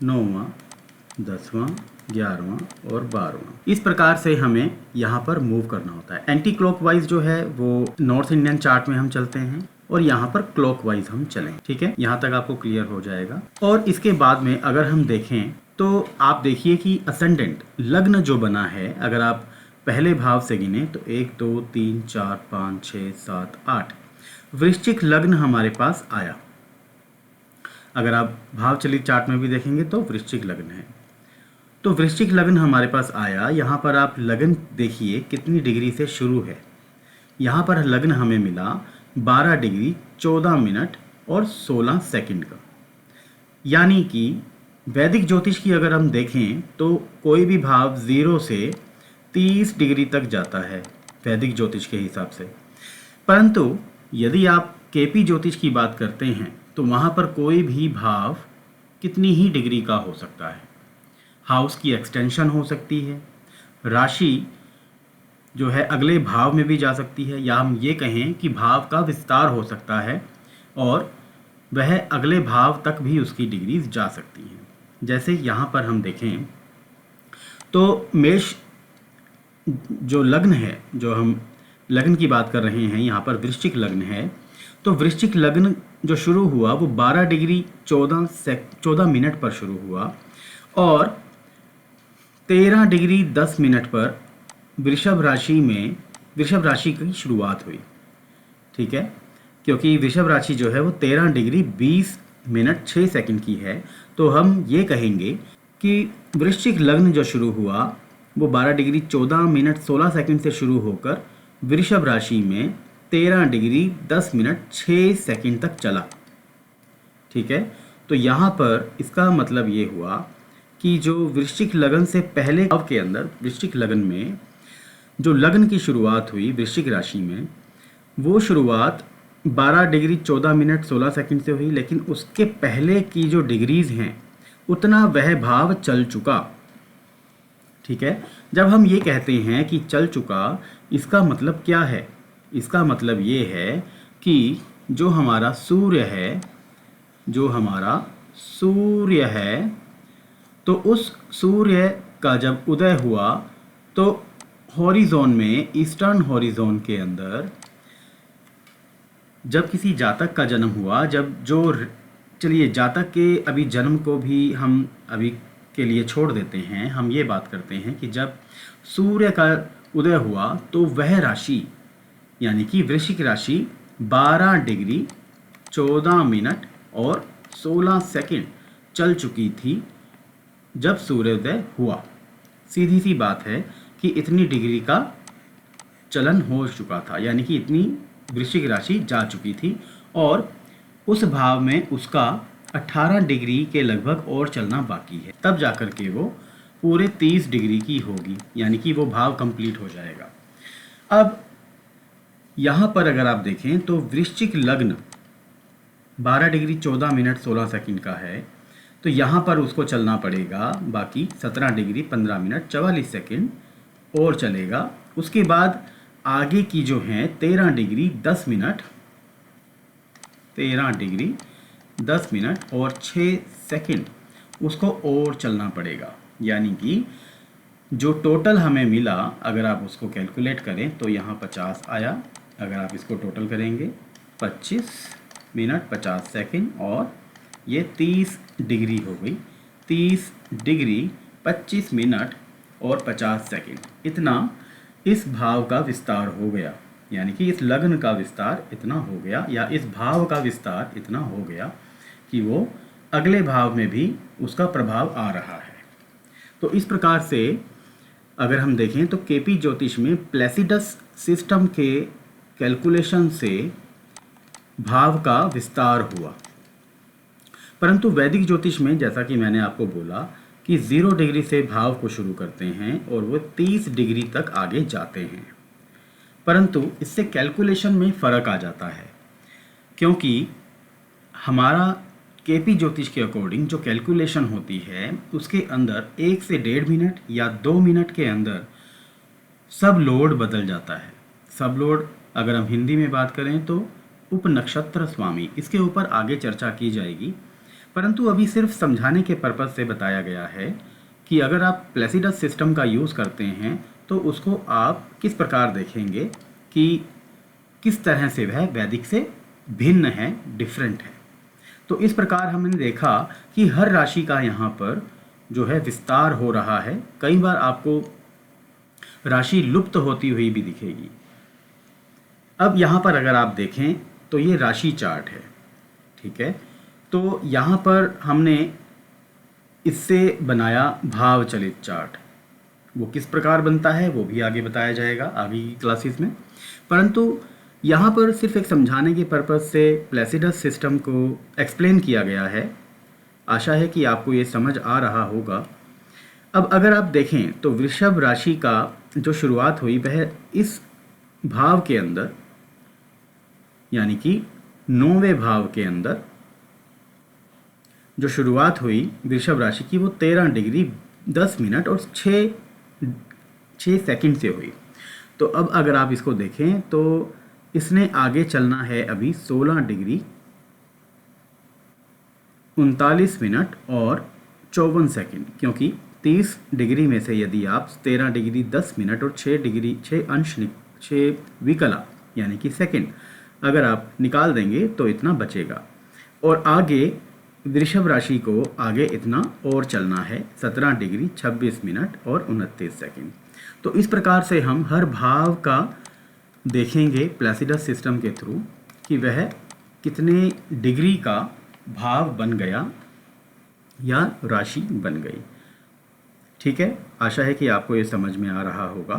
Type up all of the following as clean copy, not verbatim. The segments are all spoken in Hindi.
9वां 10वां, 11वां और 12वां। इस प्रकार से हमें यहाँ पर मूव करना होता है। एंटी क्लॉकवाइज जो है वो नॉर्थ इंडियन चार्ट में हम चलते हैं और यहाँ पर क्लॉकवाइज हम चलें। ठीक है, यहाँ तक आपको क्लियर हो जाएगा। और इसके बाद में अगर हम देखें तो आप देखिए कि असेंडेंट लग्न जो बना है, अगर आप पहले भाव से गिने तो 1 2 3 4 5 6 7 8 वृश्चिक लग्न हमारे पास आया। अगर आप भाव चलित चार्ट में भी देखेंगे तो वृश्चिक लग्न है। तो वृश्चिक लग्न हमारे पास आया। यहाँ पर आप लग्न देखिए कितनी डिग्री से शुरू है। यहाँ पर लग्न हमें मिला 12 डिग्री 14 मिनट और 16 सेकंड का। यानी कि वैदिक ज्योतिष की अगर हम देखें तो कोई भी भाव 0 से 30 डिग्री तक जाता है वैदिक ज्योतिष के हिसाब से। परंतु यदि आप केपी ज्योतिष की बात करते हैं तो वहाँ पर कोई भी भाव कितनी ही डिग्री का हो सकता है। हाउस की एक्सटेंशन हो सकती है, राशि जो है अगले भाव में भी जा सकती है, या हम ये कहें कि भाव का विस्तार हो सकता है और वह अगले भाव तक भी उसकी डिग्रीज जा सकती हैं। जैसे यहाँ पर हम देखें तो मेष जो लग्न है, जो हम लग्न की बात कर रहे हैं, यहाँ पर वृश्चिक लग्न है। तो वृश्चिक लग्न जो शुरू हुआ वो 12 डिग्री 14 मिनट पर शुरू हुआ और 13 डिग्री 10 मिनट पर वृषभ राशि की शुरुआत हुई। ठीक है, क्योंकि वृषभ राशि जो है वो 13 डिग्री 20 मिनट 6 सेकंड की है। तो हम ये कहेंगे कि वृश्चिक लग्न जो शुरू हुआ वो 12 डिग्री 14 मिनट 16 सेकंड से शुरू होकर वृषभ राशि में 13 डिग्री 10 मिनट 6 सेकंड तक चला। ठीक है, तो यहाँ पर इसका मतलब ये हुआ कि जो वृश्चिक लग्न से पहले भाव के अंदर वृश्चिक लग्न में जो लग्न की शुरुआत हुई वृश्चिक राशि में, वो शुरुआत 12 डिग्री 14 मिनट 16 सेकंड से हुई, लेकिन उसके पहले की जो डिग्रीज हैं उतना वह भाव चल चुका। ठीक है, जब हम ये कहते हैं कि चल चुका, इसका मतलब क्या है? इसका मतलब ये है कि जो हमारा सूर्य है तो उस सूर्य का जब उदय हुआ तो हॉरिजॉन में, ईस्टर्न हॉरिजॉन के अंदर जब किसी जातक का जन्म हुआ, चलिए जातक के अभी जन्म को भी हम अभी के लिए छोड़ देते हैं, हम ये बात करते हैं कि जब सूर्य का उदय हुआ तो वह राशि यानी कि वृश्चिक राशि 12 डिग्री 14 मिनट और 16 सेकंड चल चुकी थी जब सूर्योदय हुआ। सीधी सी बात है कि इतनी डिग्री का चलन हो चुका था, यानी कि इतनी वृश्चिक राशि जा चुकी थी और उस भाव में उसका 18 डिग्री के लगभग और चलना बाकी है, तब जाकर के वो पूरे 30 डिग्री की होगी, यानी कि वो भाव कंप्लीट हो जाएगा। अब यहाँ पर अगर आप देखें तो वृश्चिक लग्न 12 डिग्री 14 मिनट 16 सेकंड का है, तो यहाँ पर उसको चलना पड़ेगा बाकी 17 डिग्री 15 मिनट 44 सेकंड और चलेगा। उसके बाद आगे की जो है 13 डिग्री 10 मिनट और 6 सेकंड उसको और चलना पड़ेगा, यानी कि जो टोटल हमें मिला अगर आप उसको कैलकुलेट करें तो यहाँ 50 आया। अगर आप इसको टोटल करेंगे 25 मिनट 50 सेकंड और ये 30 डिग्री हो गई। 30 डिग्री 25 मिनट और 50 सेकंड, इतना इस भाव का विस्तार हो गया, यानी कि इस लग्न का विस्तार इतना हो गया या इस भाव का विस्तार इतना हो गया कि वो अगले भाव में भी उसका प्रभाव आ रहा है। तो इस प्रकार से अगर हम देखें तो केपी ज्योतिष में प्लेसिडस सिस्टम के कैलकुलेशन से भाव का विस्तार हुआ। परंतु वैदिक ज्योतिष में जैसा कि मैंने आपको बोला कि 0 डिग्री से भाव को शुरू करते हैं और वो 30 डिग्री तक आगे जाते हैं, परंतु इससे कैलकुलेशन में फ़र्क आ जाता है, क्योंकि हमारा केपी ज्योतिष के अकॉर्डिंग जो कैलकुलेशन होती है उसके अंदर 1 से 1.5 मिनट या 2 मिनट के अंदर सब लोड बदल जाता है। सब लोड अगर हम हिंदी में बात करें तो उपनक्षत्र स्वामी, इसके ऊपर आगे चर्चा की जाएगी, परंतु अभी सिर्फ समझाने के पर्पज़ से बताया गया है कि अगर आप प्लेसिडस सिस्टम का यूज़ करते हैं तो उसको आप किस प्रकार देखेंगे कि किस तरह से वह वैदिक से भिन्न है, डिफरेंट है। तो इस प्रकार हमने देखा कि हर राशि का यहाँ पर जो है विस्तार हो रहा है। कई बार आपको राशि लुप्त होती हुई भी दिखेगी। अब यहाँ पर अगर आप देखें तो ये राशि चार्ट है, ठीक है। तो यहाँ पर हमने इससे बनाया भाव चलित चार्ट। वो किस प्रकार बनता है वो भी आगे बताया जाएगा आगे की क्लासेस में, परंतु यहाँ पर सिर्फ एक समझाने के पर्पज़ से प्लेसिडस सिस्टम को एक्सप्लेन किया गया है। आशा है कि आपको ये समझ आ रहा होगा। अब अगर आप देखें तो वृषभ राशि का जो शुरुआत हुई वह इस भाव के अंदर, यानी कि 9वें भाव के अंदर जो शुरुआत हुई वृषभ राशि की वो 13 डिग्री 10 मिनट और 6 सेकंड से हुई। तो अब अगर आप इसको देखें तो इसने आगे चलना है अभी 16 डिग्री 39 मिनट और 54 सेकंड, क्योंकि 30 डिग्री में से यदि आप 13 डिग्री 10 मिनट और 6 विकला यानी कि सेकंड अगर आप निकाल देंगे तो इतना बचेगा। और आगे वृषभ राशि को आगे इतना और चलना है 17 डिग्री 26 मिनट और 29 सेकंड। तो इस प्रकार से हम हर भाव का देखेंगे प्लेसिडस सिस्टम के थ्रू कि वह कितने डिग्री का भाव बन गया या राशि बन गई। ठीक है, आशा है कि आपको ये समझ में आ रहा होगा।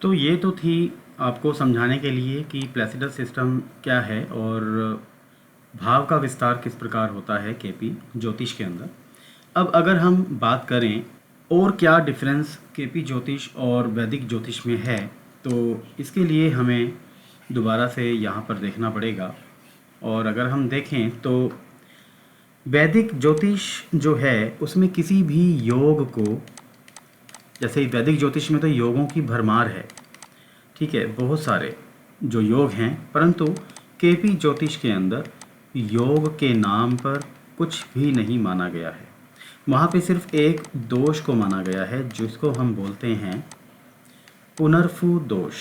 तो ये तो थी आपको समझाने के लिए कि प्लेसिडस सिस्टम क्या है और भाव का विस्तार किस प्रकार होता है केपी ज्योतिष के अंदर। अब अगर हम बात करें और क्या डिफरेंस केपी ज्योतिष और वैदिक ज्योतिष में है, तो इसके लिए हमें दोबारा से यहाँ पर देखना पड़ेगा। और अगर हम देखें तो वैदिक ज्योतिष जो है उसमें किसी भी योग को, जैसे वैदिक ज्योतिष में तो योगों की भरमार है, ठीक है, बहुत सारे जो योग हैं, परंतु केपी ज्योतिष के अंदर योग के नाम पर कुछ भी नहीं माना गया है। वहाँ पे सिर्फ एक दोष को माना गया है जिसको हम बोलते हैं पुनर्फु दोष।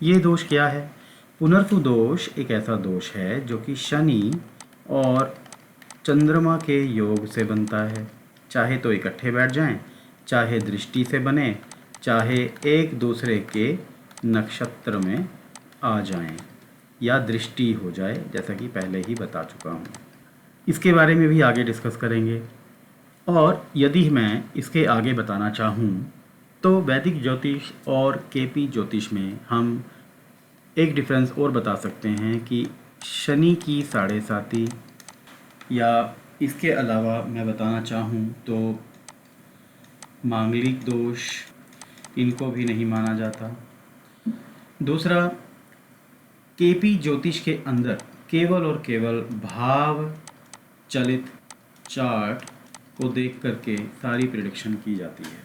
ये दोष क्या है? पुनर्फु दोष एक ऐसा दोष है जो कि शनि और चंद्रमा के योग से बनता है। चाहे तो इकट्ठे बैठ जाएं, चाहे दृष्टि से बने, चाहे एक दूसरे के नक्षत्र में आ जाएं या दृष्टि हो जाए, जैसा कि पहले ही बता चुका हूँ। इसके बारे में भी आगे डिस्कस करेंगे। और यदि मैं इसके आगे बताना चाहूँ तो वैदिक ज्योतिष और केपी ज्योतिष में हम एक डिफरेंस और बता सकते हैं कि शनि की साढ़े साती, या इसके अलावा मैं बताना चाहूँ तो मांगलिक दोष, इनको भी नहीं माना जाता। दूसरा, केपी ज्योतिष के अंदर केवल और केवल भाव चलित चार्ट को देख करके सारी प्रेडिक्शन की जाती है,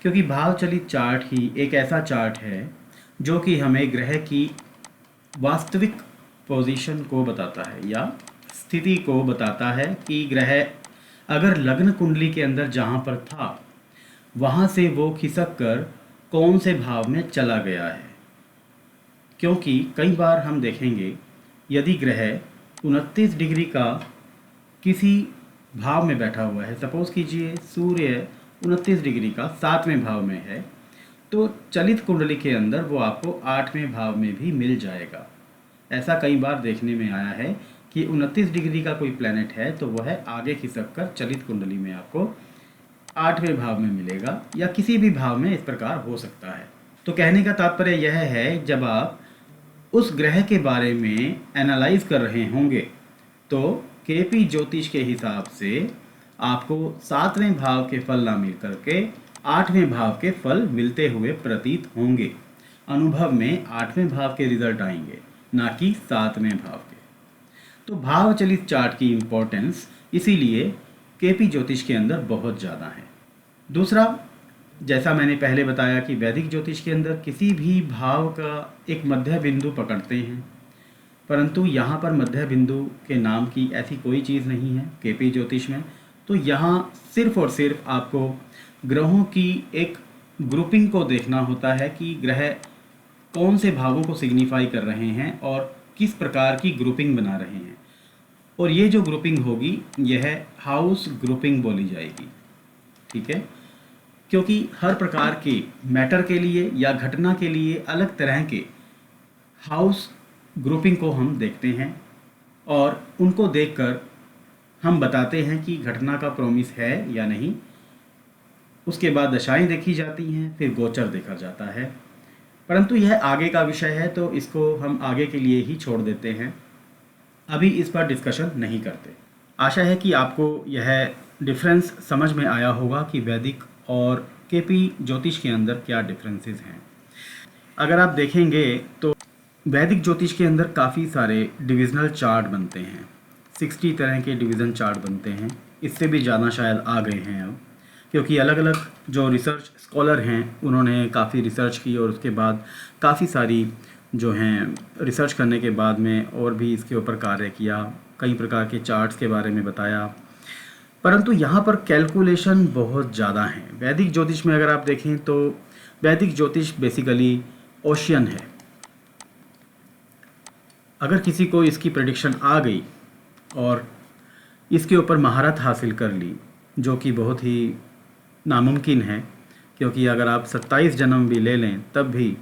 क्योंकि भाव चलित चार्ट ही एक ऐसा चार्ट है जो कि हमें ग्रह की वास्तविक पोजीशन को बताता है या स्थिति को बताता है कि ग्रह अगर लग्न कुंडली के अंदर जहाँ पर था वहाँ से वो खिसक कर कौन से भाव में चला गया है। क्योंकि कई बार हम देखेंगे यदि ग्रह 29 डिग्री का किसी भाव में बैठा हुआ है, सपोज कीजिए सूर्य 29 डिग्री का 7वें भाव में है, तो चलित कुंडली के अंदर वो आपको 8वें भाव में भी मिल जाएगा। ऐसा कई बार देखने में आया है कि 29 डिग्री का कोई प्लैनेट है तो वह आगे खिसक कर चलित कुंडली में आपको 8वें भाव में मिलेगा, या किसी भी भाव में इस प्रकार हो सकता है। तो कहने का तात्पर्य यह है, जब आप उस ग्रह के बारे में एनालाइज कर रहे होंगे तो केपी ज्योतिष के हिसाब से आपको 7वें भाव के फल ना मिल करके 8वें भाव के फल मिलते हुए प्रतीत होंगे। अनुभव में 8वें भाव के रिजल्ट आएंगे, ना कि 7वें भाव के। तो भाव चलित चार्ट की इम्पोर्टेंस इसीलिए केपी ज्योतिष के अंदर बहुत ज़्यादा है। दूसरा, जैसा मैंने पहले बताया कि वैदिक ज्योतिष के अंदर किसी भी भाव का एक मध्य बिंदु पकड़ते हैं, परंतु यहाँ पर मध्य बिंदु के नाम की ऐसी कोई चीज़ नहीं है केपी ज्योतिष में। तो यहाँ सिर्फ और सिर्फ आपको ग्रहों की एक ग्रुपिंग को देखना होता है कि ग्रह कौन से भावों को सिग्निफाई कर रहे हैं और किस प्रकार की ग्रुपिंग बना रहे हैं। और ये जो ग्रुपिंग होगी यह हाउस ग्रुपिंग बोली जाएगी। ठीक है, क्योंकि हर प्रकार के मैटर के लिए या घटना के लिए अलग तरह के हाउस ग्रुपिंग को हम देखते हैं और उनको देखकर हम बताते हैं कि घटना का प्रॉमिस है या नहीं। उसके बाद दशाएं देखी जाती हैं, फिर गोचर देखा जाता है, परंतु यह आगे का विषय है तो इसको हम आगे के लिए ही छोड़ देते हैं, अभी इस पर डिस्कशन नहीं करते। आशा है कि आपको यह डिफरेंस समझ में आया होगा कि वैदिक और केपी ज्योतिष के अंदर क्या डिफरेंसेस हैं। अगर आप देखेंगे तो वैदिक ज्योतिष के अंदर काफ़ी सारे डिविजनल चार्ट बनते हैं, 60 तरह के डिवीज़न चार्ट बनते हैं, इससे भी ज़्यादा शायद आ गए हैं अब, क्योंकि अलग अलग जो रिसर्च स्कॉलर हैं उन्होंने काफ़ी रिसर्च की और उसके बाद काफ़ी सारी जो हैं रिसर्च करने के बाद में और भी इसके ऊपर कार्य किया, कई प्रकार के चार्ट्स के बारे में बताया, परंतु यहाँ पर कैलकुलेशन बहुत ज़्यादा है। वैदिक ज्योतिष में अगर आप देखें तो वैदिक ज्योतिष बेसिकली ओशियन है। अगर किसी को इसकी प्रेडिक्शन आ गई और इसके ऊपर महारत हासिल कर ली, जो कि बहुत ही नामुमकिन है, क्योंकि अगर आप 27 जन्म भी ले लें तब भी,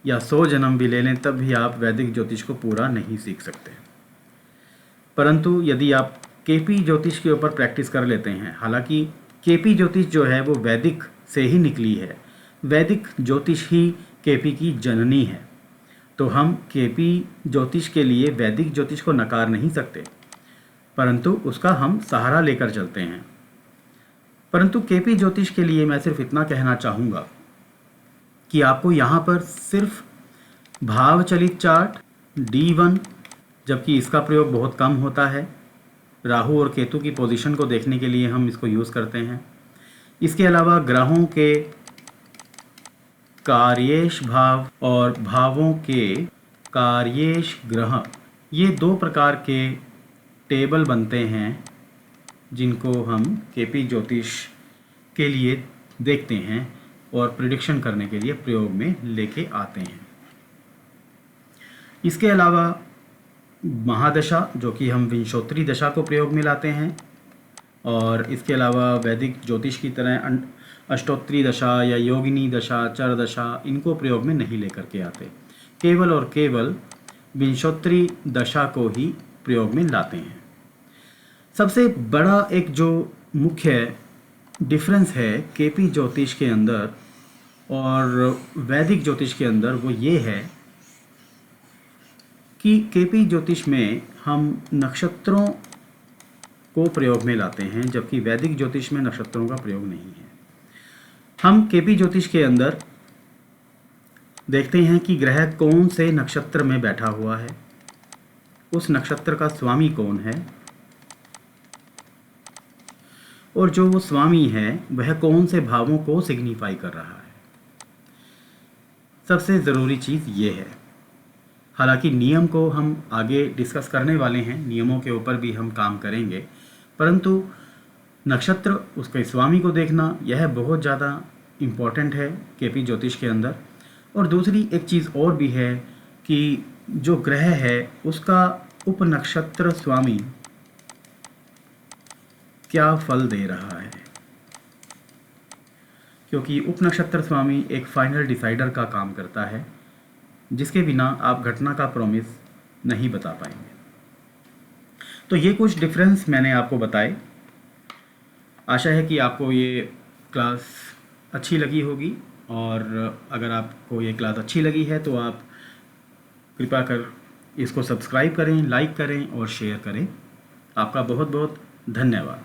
या 100 जन्म भी ले लें तब भी आप वैदिक ज्योतिष को पूरा नहीं सीख सकते। परंतु यदि आप केपी ज्योतिष के ऊपर प्रैक्टिस कर लेते हैं, हालांकि केपी ज्योतिष जो है वो वैदिक से ही निकली है, वैदिक ज्योतिष ही केपी की जननी है, तो हम केपी ज्योतिष के लिए वैदिक ज्योतिष को नकार नहीं सकते, परंतु उसका हम सहारा लेकर चलते हैं। परंतु केपी ज्योतिष के लिए मैं सिर्फ इतना कहना चाहूँगा कि आपको यहाँ पर सिर्फ भाव चलित चार्ट D1, जबकि इसका प्रयोग बहुत कम होता है, राहु और केतु की पोजीशन को देखने के लिए हम इसको यूज़ करते हैं। इसके अलावा ग्रहों के कार्येश भाव और भावों के कार्येश ग्रह, ये 2 प्रकार के टेबल बनते हैं जिनको हम केपी ज्योतिष के लिए देखते हैं और प्रिडिक्शन करने के लिए प्रयोग में लेके आते हैं। इसके अलावा महादशा, जो कि हम विंशोत्तरी दशा को प्रयोग में लाते हैं, और इसके अलावा वैदिक ज्योतिष की तरह अष्टोत्तरी दशा या योगिनी दशा, चर दशा, इनको प्रयोग में नहीं लेकर के आते, केवल और केवल विंशोत्तरी दशा को ही प्रयोग में लाते हैं। सबसे बड़ा एक जो मुख्य डिफरेंस है केपी ज्योतिष के अंदर और वैदिक ज्योतिष के अंदर वो ये है कि केपी ज्योतिष में हम नक्षत्रों को प्रयोग में लाते हैं, जबकि वैदिक ज्योतिष में नक्षत्रों का प्रयोग नहीं है। हम केपी ज्योतिष के अंदर देखते हैं कि ग्रह कौन से नक्षत्र में बैठा हुआ है, उस नक्षत्र का स्वामी कौन है, और जो वो स्वामी है वह कौन से भावों को सिग्निफाई कर रहा है। सबसे ज़रूरी चीज़ ये है। हालांकि नियम को हम आगे डिस्कस करने वाले हैं, नियमों के ऊपर भी हम काम करेंगे, परंतु नक्षत्र उसके स्वामी को देखना यह बहुत ज़्यादा इम्पॉर्टेंट है केपी ज्योतिष के अंदर। और दूसरी एक चीज़ और भी है कि जो ग्रह है उसका उपनक्षत्र स्वामी क्या फल दे रहा है, क्योंकि उपनक्षत्र स्वामी एक फाइनल डिसाइडर का काम करता है, जिसके बिना आप घटना का प्रॉमिस नहीं बता पाएंगे। तो ये कुछ डिफरेंस मैंने आपको बताए। आशा है कि आपको ये क्लास अच्छी लगी होगी, और अगर आपको ये क्लास अच्छी लगी है तो आप कृपया कर इसको सब्सक्राइब करें, लाइक करें और शेयर करें। आपका बहुत बहुत धन्यवाद।